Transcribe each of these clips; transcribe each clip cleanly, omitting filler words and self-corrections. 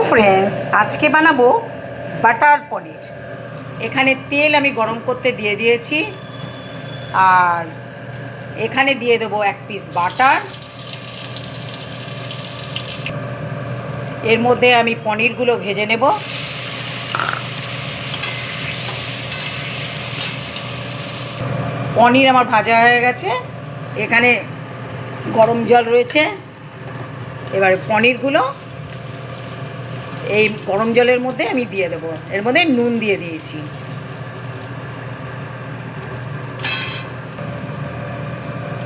Friends, আজকে বানাবো butter পনির। এখানে তেল আমি গরম করতে দিয়ে দিয়েছি, আর এখানে দিয়ে দেবো 1 পিস বাটার। এর মধ্যে আমি পনিরগুলো ভেজে নেব। পনির আমার ভাজা হয়ে গেছে, এখানে গরম জল রয়েছে। এবার পনিরগুলো এই গরম জলের মধ্যে আমি দিয়ে দেবো। এর মধ্যে নুন দিয়ে দিয়েছি।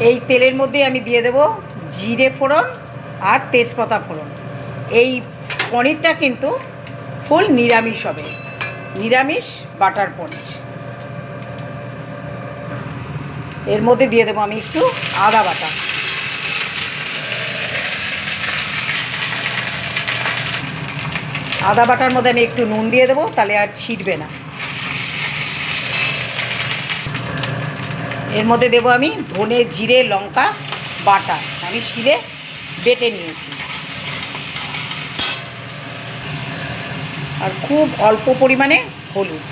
এই তেলের মধ্যে আমি দিয়ে দেবো জিরে ফোড়ন আর তেজপাতা ফোড়ন। এই পনিরটা কিন্তু ফুল নিরামিষ হবে, নিরামিষ বাটার পনির। এর মধ্যে দিয়ে দেবো আমি একটু আদা বাটা। আদা বাটার মধ্যে আমি একটু নুন দিয়ে দেবো, তাহলে আর ছিটবে না। এর মধ্যে দেবো আমি ধনে জিরে লঙ্কা বাটা, আমি শিলে বেটে নিয়েছি। আর খুব অল্প পরিমাণে হলুদ।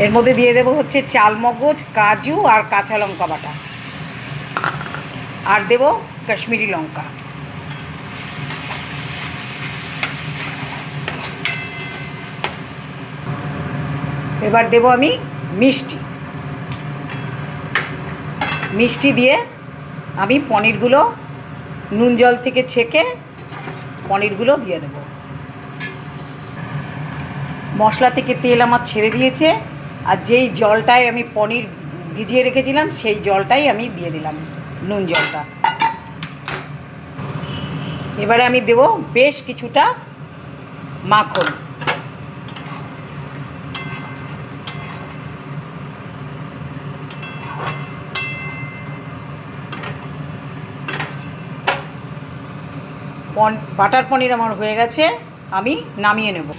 এর মধ্যে দিয়ে দেবো হচ্ছে চালমগজ, কাজু আর কাঁচা লঙ্কা বাটা, আর দেবো কাশ্মীরি লঙ্কা। এবার দেবো আমি মিষ্টি দিয়ে আমি পনিরগুলো নুন জল থেকে ছেঁকে পনিরগুলো দিয়ে দেবো। মশলা থেকে তেল আমার ছেড়ে দিয়েছে, আর যেই জলটায় আমি পনির ভিজিয়ে রেখেছিলাম সেই জলটাই আমি দিয়ে দিলাম, নুন জলটা। এবারে আমি দেবো বেশ কিছুটা মাখন। বাটার পনির আমার হয়ে গেছে, আমি নামিয়ে নেব।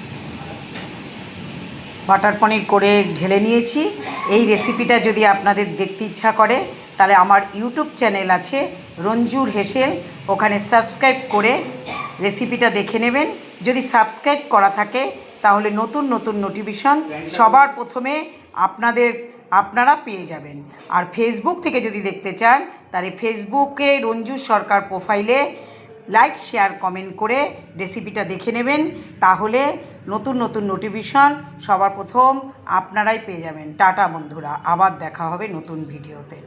বাটার পনির করে ঢেলে নিয়েছি। এই রেসিপিটা যদি আপনাদের দেখতে ইচ্ছা করে, তাহলে আমার ইউটিউব চ্যানেল আছে রঞ্জুর হেসেল, ওখানে সাবস্ক্রাইব করে রেসিপিটা দেখে নেবেন। যদি সাবস্ক্রাইব করা থাকে তাহলে নতুন নতুন নোটিফিকেশন সবার প্রথমে আপনারা পেয়ে যাবেন। আর ফেসবুক থেকে যদি দেখতে চান, তাহলে ফেসবুকে রঞ্জু সরকার প্রোফাইলে লাইক শেয়ার কমেন্ট করে রেসিপিটা দেখে নেবেন, তাহলে নতুন নতুন নোটিফিকেশন সবার প্রথম আপনারাই পেয়ে যাবেন। টাটা বন্ধুরা, আবার দেখা হবে নতুন ভিডিওতে।